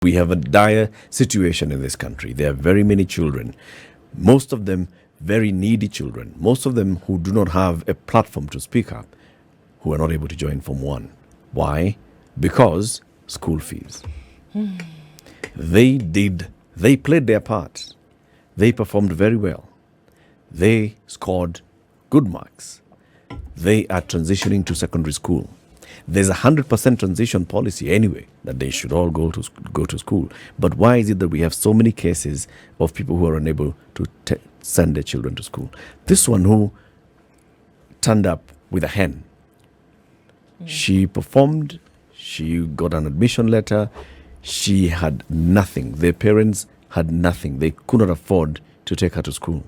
We have a dire situation in this country. There are very many children, most of them very needy children, most of them who do not have a platform to speak up, who are not able to join Form 1. Why? Because school fees. They played their part. They performed very well. They scored good marks. They are transitioning to secondary school. There's a 100% transition policy anyway, that they should all go to school. But why is it that we have so many cases of people who are unable to send their children to school? This one who turned up with a hen, she performed, she got an admission letter, she had nothing. Their parents had nothing. They could not afford to take her to school.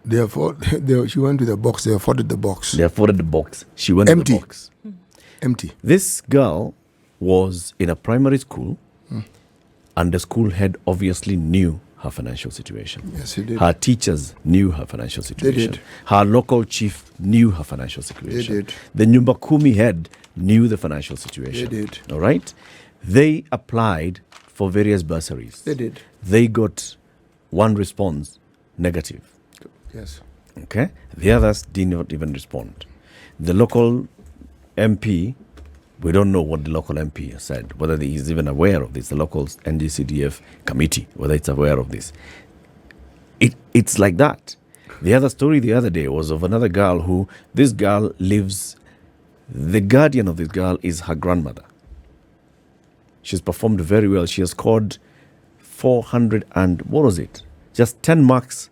She went with a box. They afforded the box. They afforded the box. She went with the box. Empty. This girl was in a primary school, and the school head obviously knew her financial situation. Yes, he did. Her teachers knew her financial situation. They did. Her local chief knew her financial situation. They did. The Nyumba Kumi head knew the financial situation. They did. All right? They applied for various bursaries. They did. They got one response, negative. Yes. Okay? The others did not even respond. The local MP, we don't know what the local MP said, whether he is even aware of this, the local NGCDF committee, whether it's aware of this. It's like that. The other story the other day was of another girl who, this girl lives, the guardian of this girl is her grandmother. She's performed very well. She has scored 400 and, what was it? Just 10 marks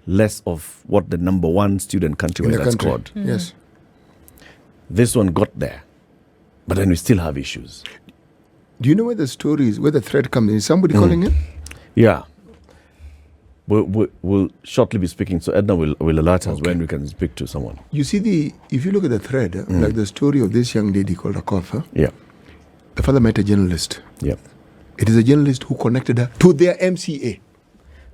less of what the number one student countrywide had scored. Yes. This one got there, but then we still have issues. Do you know where the story is, where the thread comes in? Is somebody calling in? Yeah. We'll shortly be speaking, so Edna will alert us when we can speak to someone. You see, if you look at the thread, like the story of this young lady called Akofa, Yeah. the father met a journalist. Yeah. It is a journalist who connected her to their MCA.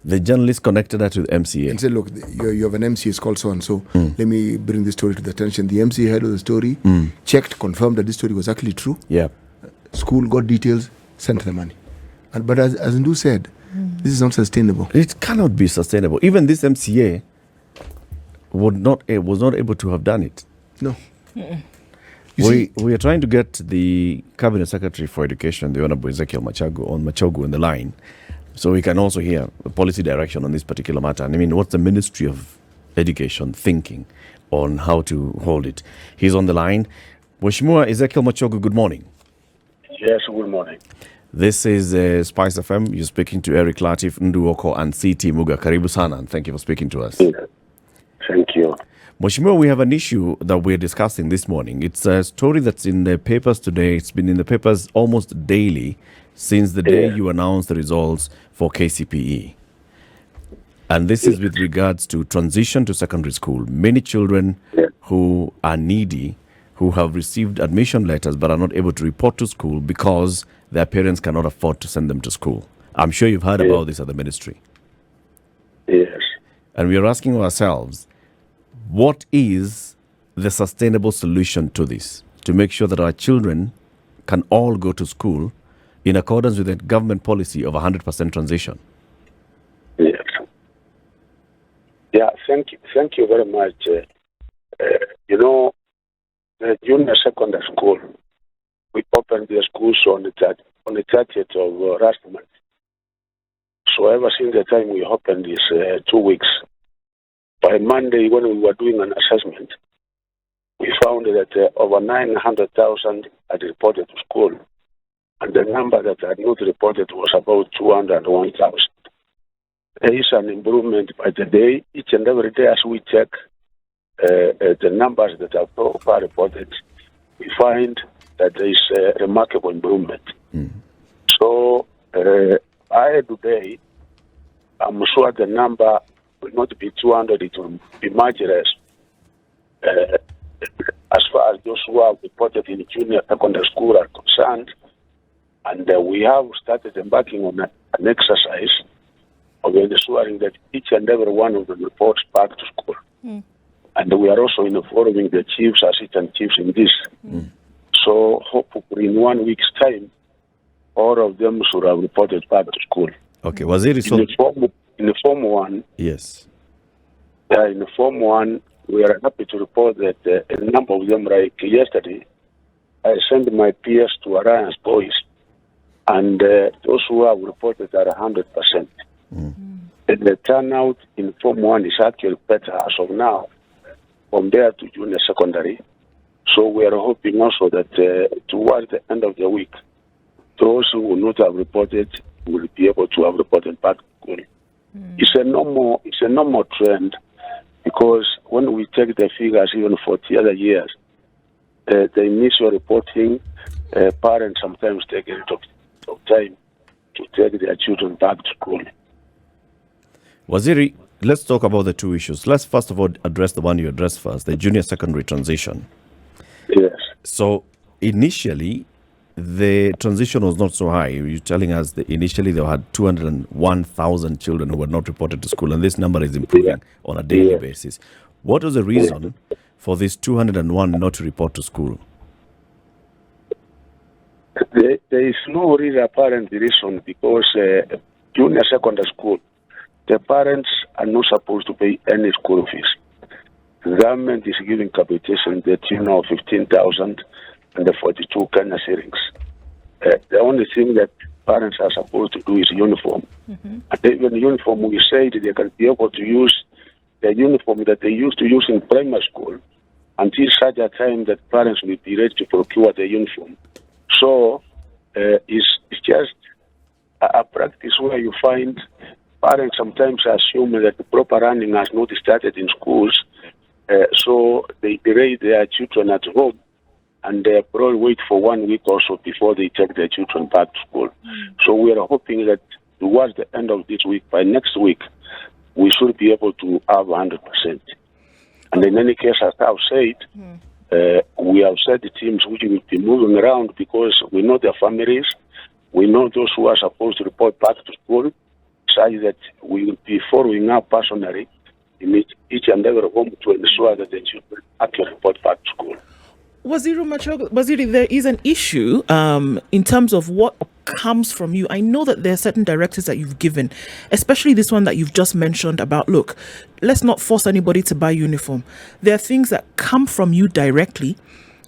The journalist connected her to the MCA. And said, look, you have an MCA, it's called so and so. Let me bring this story to the attention. The MCA heard of the story, checked, confirmed that this story was actually true. Yeah. School got details, sent the money. But as Ndu said, this is not sustainable. It cannot be sustainable. Even this MCA was not able to have done it. No. We are trying to get the Cabinet Secretary for Education, the Honorable EZEKIEL MACHOGU on the line, so we can also hear the policy direction on this particular matter. And I mean, what's the Ministry of Education thinking on how to hold it? He's on the line. Mheshimiwa EZEKIEL MACHOGU, good morning. Yes, good morning. This is SpiceFM. You're speaking to Eric Latif, Nduoko, and CT Muga. Karibu sana, and thank you for speaking to us. Thank you. Mheshimiwa, we have an issue that we're discussing this morning. It's a story that's in the papers today. It's been in the papers almost daily since the day you announced the results for KCPE. And this is with regards to transition to secondary school. Many children who are needy, who have received admission letters but are not able to report to school because their parents cannot afford to send them to school. I'm sure you've heard about this at the ministry. Yes. And we are asking ourselves, what is the sustainable solution to this, to make sure that our children can all go to school in accordance with the government policy of 100% transition? Yes. Yeah, thank you very much. The junior secondary school, we opened the schools on the 30th of last month. So ever since the time we opened this 2 weeks, by Monday when we were doing an assessment, we found that over 900,000 had reported to school, and the number that had not reported was about 201,000. There is an improvement by the day. Each and every day as we check the numbers that are so far reported, we find that there is a remarkable improvement. So by today, I'm sure the number will not be 200, it will be much less. As far as those who have reported in junior secondary school are concerned, and we have started embarking on an exercise of ensuring that each and every one of them reports back to school. And we are also informing the chiefs, assistant chiefs in this. So hopefully in 1 week's time, all of them should have reported back to school. Okay, was it resolved? In the Form 1, Yes. in the Form 1, we are happy to report that a number of them, like yesterday, I sent my peers to Alliance Boys, and those who have reported are 100%. And the turnout in Form 1 is actually better as of now compared to junior secondary. So we are hoping also that towards the end of the week, those who will not have reported will be able to have reported back to school. It's a normal trend, because when we take the figures even for the other years, the initial reporting, parents sometimes take a lot of time to take their children back to school. Waziri, let's talk about the two issues. Let's first of all address the one you addressed first, the junior secondary transition. Yes. So initially, the transition was not so high. You're telling us that initially they had 201,000 children who were not reported to school, and this number is improving on a daily basis. What was the reason for this 201 not to report to school? There is no really apparent reason, because junior secondary school, the parents are not supposed to pay any school fees. The government is giving capitation the tune of 15,000 and the 42 Kenya shillings. The only thing that parents are supposed to do is uniform. And even uniform, we say that they can be able to use the uniform that they used to use in primary school until such a time that parents will be ready to procure the uniform. So it's just a practice where you find parents sometimes assume that the proper running has not started in schools, so they delay their children at home, and they probably wait for 1 week or so before they take their children back to school. So we are hoping that towards the end of this week, by next week, we should be able to have 100%. And in any case, as I've said, we have set the teams which will be moving around, because we know their families, we know those who are supposed to report back to school, such that we will be following up personally in each and every home to ensure that the children actually report back to school. Waziri, there is an issue in terms of what comes from you. I know that there are certain directives that you've given, especially this one that you've just mentioned about, look, let's not force anybody to buy uniform. There are things that come from you directly,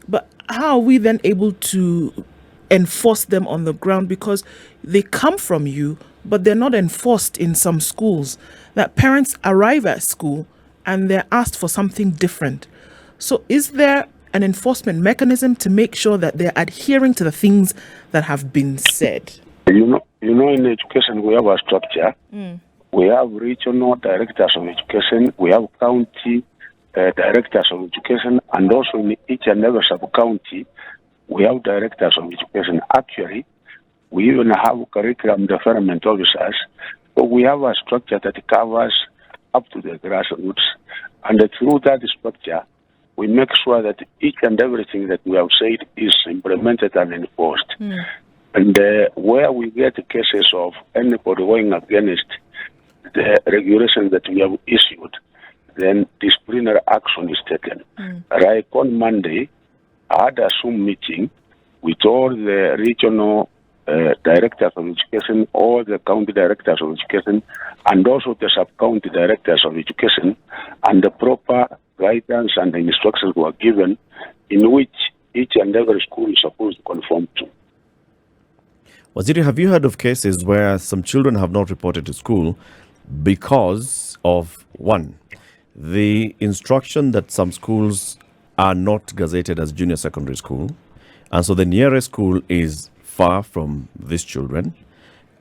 but how are we then able to enforce them on the ground? Because they come from you, but they're not enforced in some schools. That parents arrive at school and they're asked for something different. So is there an enforcement mechanism to make sure that they're adhering to the things that have been said? You know, in education we have a structure. We have regional directors of education, we have county directors of education, and also in each and every sub-county, we have directors of education. Actually, we even have curriculum development officers. So we have a structure that covers up to the grassroots, and through that structure, we make sure that each and everything that we have said is implemented and enforced. And where we get cases of anybody going against the regulations that we have issued, then disciplinary action is taken. Like on Monday, I had a Zoom meeting with all the regional directors of education, all the county directors of education, and also the sub-county directors of education, and the proper guidance and the instructions were given in which each and every school is supposed to conform to. Waziri, have you heard of cases where some children have not reported to school because of, one, the instruction that some schools are not gazetted as junior secondary school, and so the nearest school is far from these children,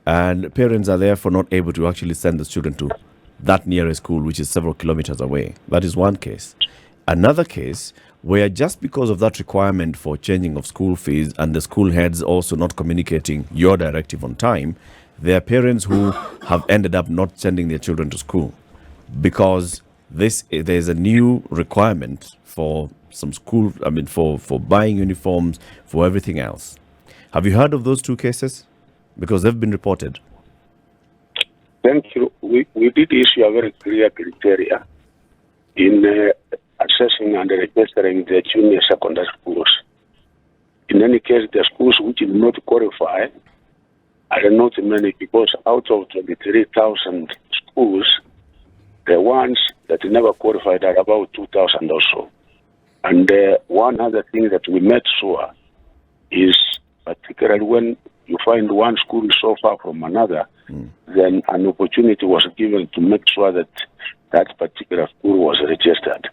and parents are therefore not able to actually send the children to that nearest school, which is several kilometers away? That is one case. Another case where just because of that requirement for changing of school fees and the school heads also not communicating your directive on time, there are parents who have ended up not sending their children to school because there's a new requirement for some school, for buying uniforms, for everything else. Have you heard of those two cases? Because they've been reported. Thank you. We did issue a very clear criteria in assessing and registering the junior secondary schools. In any case, the schools which did not qualify, are not many, because out of 23,000 schools, the ones that never qualified are about 2,000 or so. And one other thing that we made sure is, particularly when you find one school is so far from another, then an opportunity was given to make sure that that particular school was registered.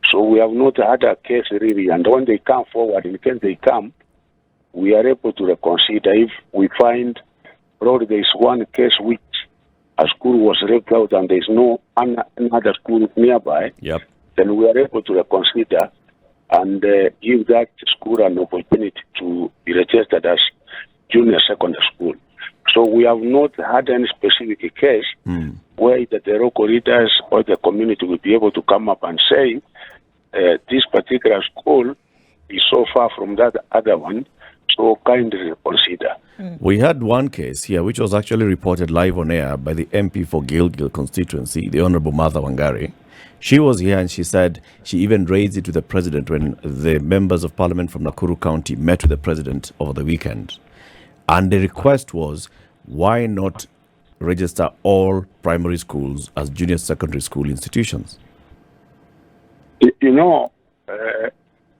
So we have not had a case really, and when they come forward, in case they come, we are able to reconsider. If we find probably there is one case which a school was ripped out and there is no another school nearby, then we are able to reconsider and give that school an opportunity to be registered as junior secondary school. So we have not had any specific case where either the local leaders or the community will be able to come up and say, this particular school is so far from that other one, so kindly consider. We had one case here which was actually reported live on air by the MP for Gilgil constituency, the Honorable Martha Wangari. She was here and she said she even raised it to the president when the members of parliament from Nakuru County met with the president over the weekend. And the request was, why not register all primary schools as junior secondary school institutions?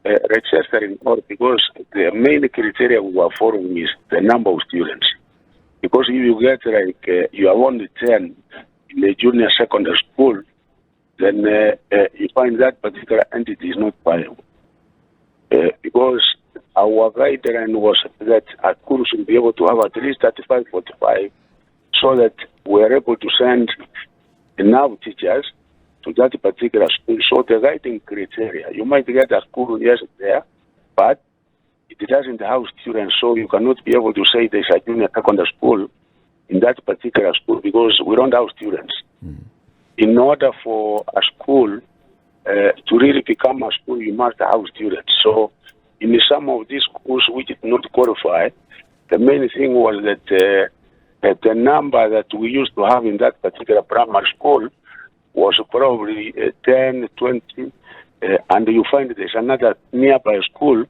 Registering all, because the main criteria we are following is the number of students. Because if you get you have only 10 in the junior secondary school, then you find that particular entity is not viable. Because our guideline was that a school should be able to have at least 35, 45, so that we are able to send enough teachers to that particular school. So the guiding criteria, you might get a school, yes, there, but it doesn't have students, so you cannot be able to say there's a junior secondary school in that particular school because we don't have students. In order for a school to really become a school, you must have students. So in some of these schools which did not qualify, the main thing was that the number that we used to have in that particular primary school was probably 10, 20, and you find there's another nearby school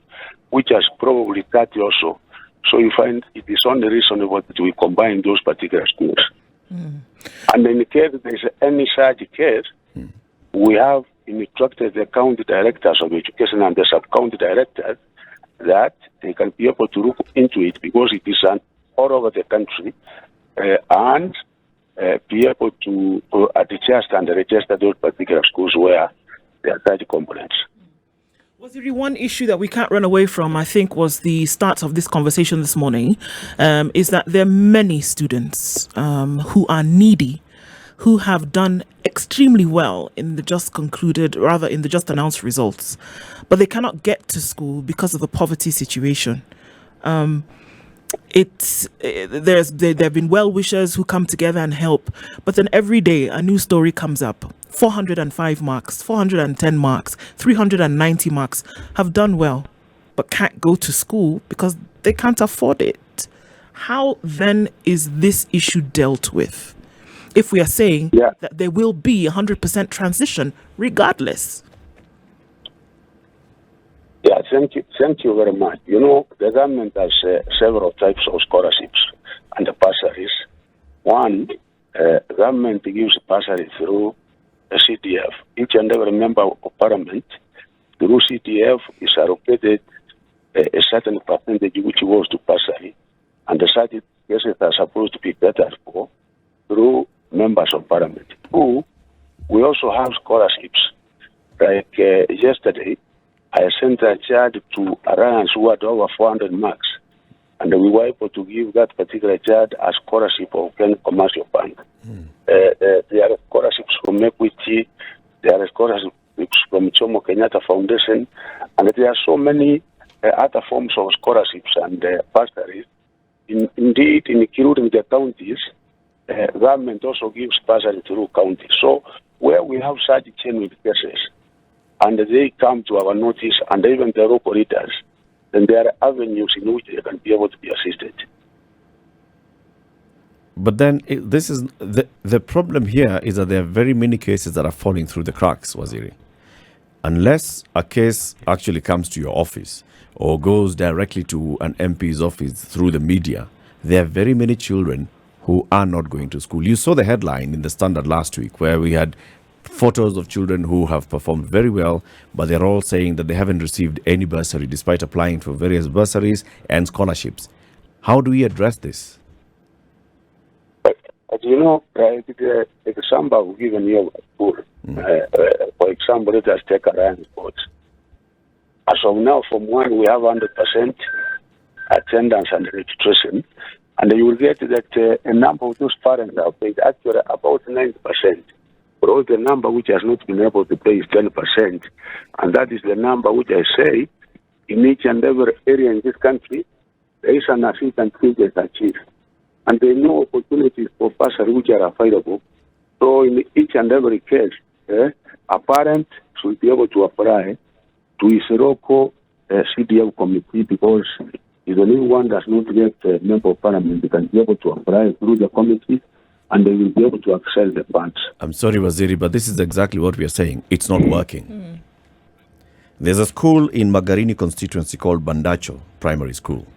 which has probably 30 or so. So you find it is only reasonable that we combine those particular schools. And in case there's any such case, we have instructed the county directors of education and the sub-county directors that they can be able to look into it because it is all over the country, and be able to adjust and register those particular schools where there are such components. Was there one issue that we can't run away from, I think was the start of this conversation this morning, is that there are many students who are needy, who have done extremely well in the just announced results, but they cannot get to school because of the poverty situation. There have been well-wishers who come together and help, but then every day a new story comes up. 405 marks, 410 marks, 390 marks have done well, but can't go to school because they can't afford it. How then is this issue dealt with? If we are saying that there will be 100% transition regardless. Yeah, thank you very much. You know, the government has several types of scholarships and bursaries. One, government gives bursary through a CDF. Each and every member of parliament through CDF is allocated a certain percentage which goes to bursary, and the certificates are supposed to be better for through members of parliament. Two, we also have scholarships. Like yesterday, I sent a child to Alliance who had over 400 marks, and we were able to give that particular child a scholarship of Kenya Commercial Bank. There are scholarships from Equity, there are scholarships from Jomo Kenyatta Foundation, and there are so many other forms of scholarships and bursaries. Indeed, including the counties, government also gives bursary through counties. So where we have such genuine cases, and they come to our notice, and even the local leaders, then there are avenues in which they can be able to be assisted. But then this is the problem here is that there are very many cases that are falling through the cracks, Waziri. Unless a case actually comes to your office or goes directly to an MP's office through the media, there are very many children who are not going to school. You saw the headline in the Standard last week where we had photos of children who have performed very well, but they're all saying that they haven't received any bursary despite applying for various bursaries and scholarships. How do we address this? But you know, the example I've given you of school, for example, let us take Ryan Sports. As of now, from 1, we have 100% attendance and registration, and you will get that a number of those parents have paid actually about 90%. But all the number which has not been able to pay is 10%, and that is the number which I say in each and every area in this country, there is an assistant teacher achieved. And there are no opportunities for bursary which are available. So in each and every case, a parent should be able to apply to his local CDF committee, because if anyone does not get a member of parliament, they can be able to apply through the committee and they will be able to access the funds. I'm sorry, Waziri, but this is exactly what we are saying. It's not working. There's a school in Magarini constituency called Bandacho Primary School.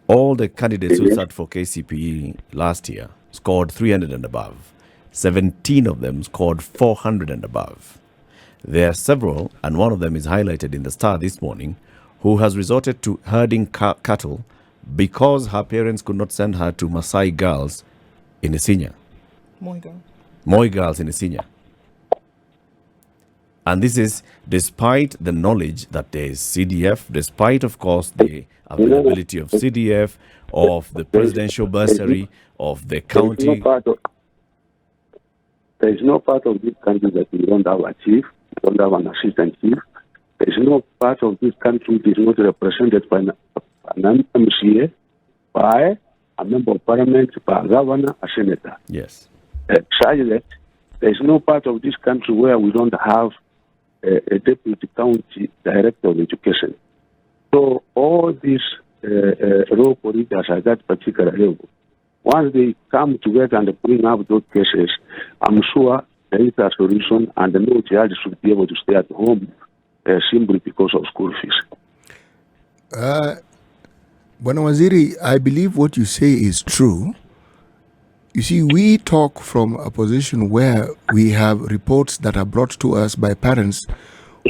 All the candidates who sat for KCPE last year scored 300 and above. 17 of them scored 400 and above. There are several, and one of them is highlighted in the Star this morning, who has resorted to herding cattle because her parents could not send her to Maasai girls in Isinya. Moi girls in Isinya. And this is despite the knowledge that there is CDF, despite, of course, the availability of CDF, of the presidential bursary, of the county. There is no part of this country that we don't have a chief, we don't have an assistant chief. There is no part of this country that is not represented by an MCA, by a member of parliament, by a governor, a senator. Yes. Such that there is no part of this country where we don't have a deputy county director of education. So all these local leaders at that particular level, once they come together and bring up those cases, I'm sure there is a solution, and no child should be able to stay at home simply because of school fees. Bwana Waziri, I believe what you say is true. You see, we talk from a position where we have reports that are brought to us by parents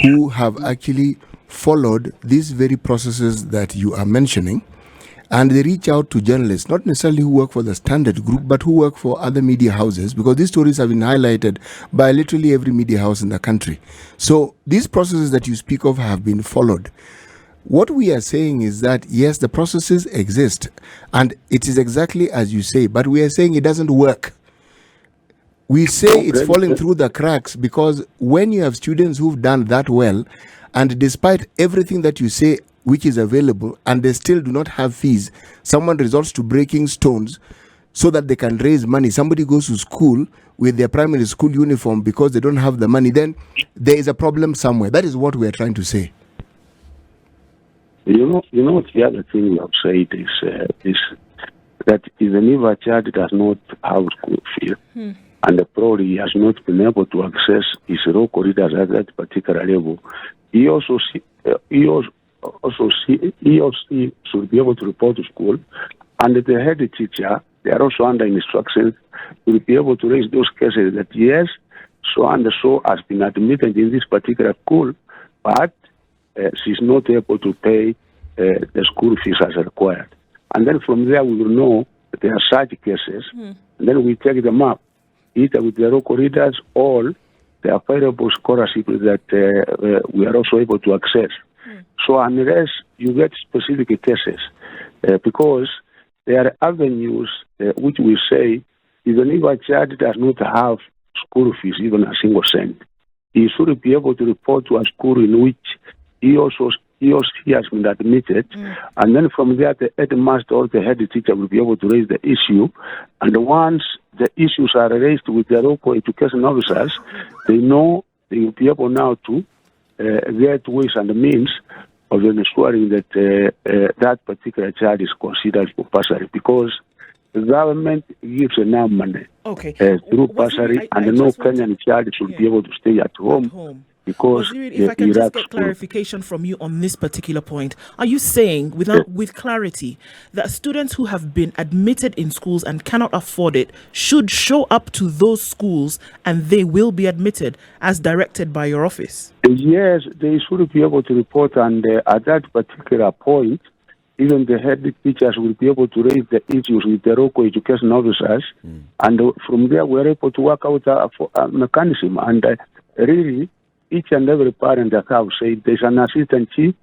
who have actually followed these very processes that you are mentioning, and they reach out to journalists, not necessarily who work for the Standard Group, but who work for other media houses, because these stories have been highlighted by literally every media house in the country. So these processes that you speak of have been followed. What we are saying is that, yes, the processes exist, and it is exactly as you say, but we are saying it doesn't work. We say it's falling through the cracks because when you have students who've done that well, and despite everything that you say which is available, and they still do not have fees, someone resorts to breaking stones so that they can raise money. Somebody goes to school with their primary school uniform because they don't have the money. Then there is a problem somewhere. That is what we are trying to say. You know, the other thing you have said is that even if a child does not have school fee, and probably has not been able to access his local leaders at that particular level, he or she should be able to report to school, and the head teacher, they are also under instructions to be able to raise those cases that yes, so and so has been admitted in this particular school, but she's not able to pay the school fees as required. And then from there we will know that there are such cases, and then we take them up, either with the local leaders or the available scholarship that we are also able to access. So unless you get specific cases, because there are avenues which we say, even if a child does not have school fees, even a single cent, he should be able to report to a school in which he or she has been admitted, and then from there the headmaster or the head teacher will be able to raise the issue, and once the issues are raised with the local education officers, they know they will be able now to get ways and means of ensuring that that particular child is considered for bursary, because the government gives enough money through bursary, and no Kenyan child should be able to stay at home because Waziri, if I can Iraq just get school. clarification from you on this particular point, are you saying with clarity that students who have been admitted in schools and cannot afford it should show up to those schools and they will be admitted as directed by your office? Yes, they should be able to report, and at that particular point, even the head teachers will be able to raise the issues with the local education officers, and from there we're able to work out a mechanism. And really, each and every parent that have said there's an assistant chief,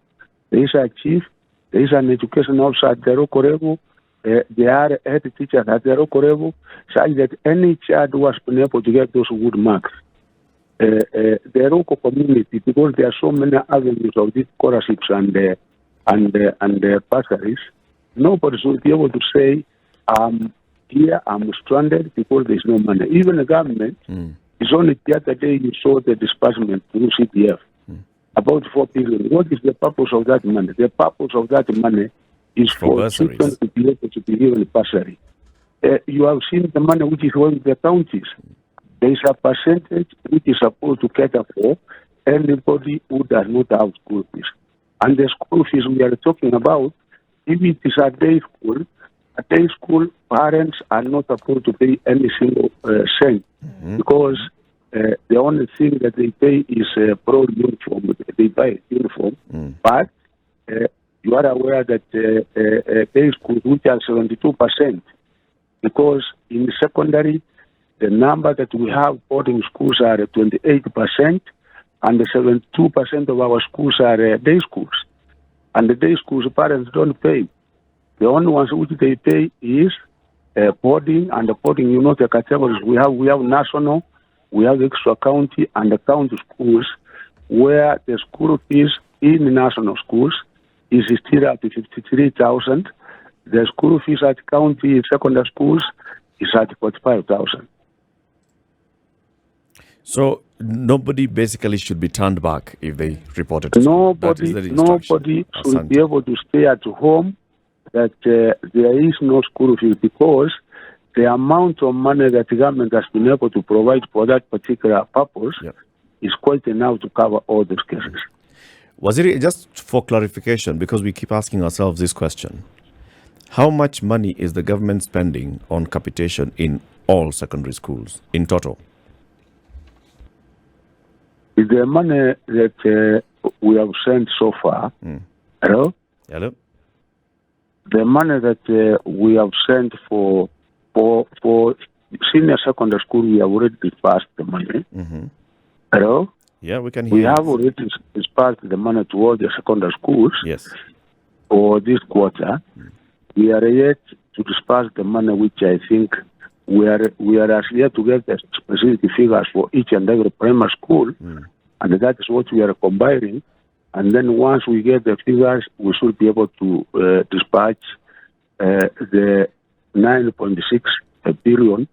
there is a chief, there is an education officer at the local level, there are head teachers at the local level, such that any child who has been able to get those good marks, the local community, because there are so many avenues of these scholarships and bursaries, nobody should be able to say, here I'm stranded because there's no money. Even the government, it's only the other day you saw the disbursement through CPF, about 4 billion. What is the purpose of that money? The purpose of that money is for children to be able to be given bursary. You have seen the money which is going to the counties. There is a percentage which is supposed to cater for anybody who does not have school fees. And the school fees we are talking about, if it is a day school, parents are not supposed to pay any single cent, because the only thing that they pay is pro uniform. They buy uniform, but you are aware that day schools, which are 72%, because in secondary, the number that we have boarding schools are 28%, and the 72% of our schools are day schools. And the day schools, parents don't pay. The only ones which they pay is boarding, and the boarding, you know, the categories we have national, we have extra county, and the county schools, where the school fees in national schools is still at 53,000. The school fees at county secondary schools is at 45,000. So nobody basically should be turned back if they report it. Nobody should be able to stay at home that there is no school fees, because the amount of money that the government has been able to provide for that particular purpose is quite enough to cover all those cases. Waziri, just for clarification, because we keep asking ourselves this question, how much money is the government spending on capitation in all secondary schools in total? The money that we have sent so far, Hello? The money that we have sent for senior secondary school, we have already dispersed the money. Hello? Yeah, we can hear We have already dispersed the money to all the secondary schools. Yes. For this quarter. We are yet to disperse the money, which I think we are actually yet to get the specific figures for each and every primary school, and that is what we are combining. And then once we get the figures, we should be able to dispatch the 9.6 billion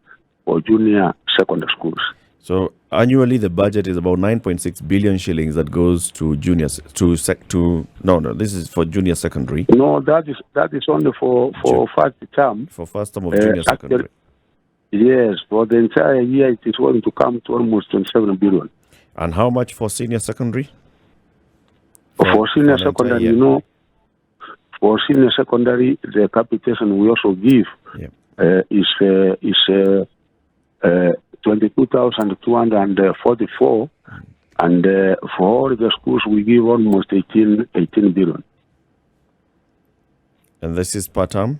for junior secondary schools. So annually, the budget is about 9.6 billion shillings that goes to juniors this is for junior secondary. No, that is only for first term. For first term of junior secondary. Yes, for the entire year, it is going to come to almost 27 billion. And how much for senior secondary? For senior secondary, you know, for senior secondary, the capitation we also give is 22,244, and for all the schools we give almost 18 billion. And this is per term?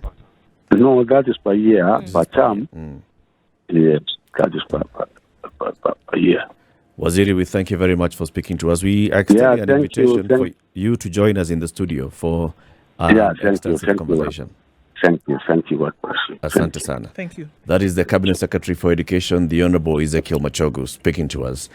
No, that is per year. Per term, yes, that is per year. Waziri, we thank you very much for speaking to us. We extend an invitation for you to join us in the studio for extensive conversation. Thank you. God bless you. Asante sana. Thank you. That is the Cabinet Secretary for Education, the Honorable EZEKIEL MACHOGU, speaking to us.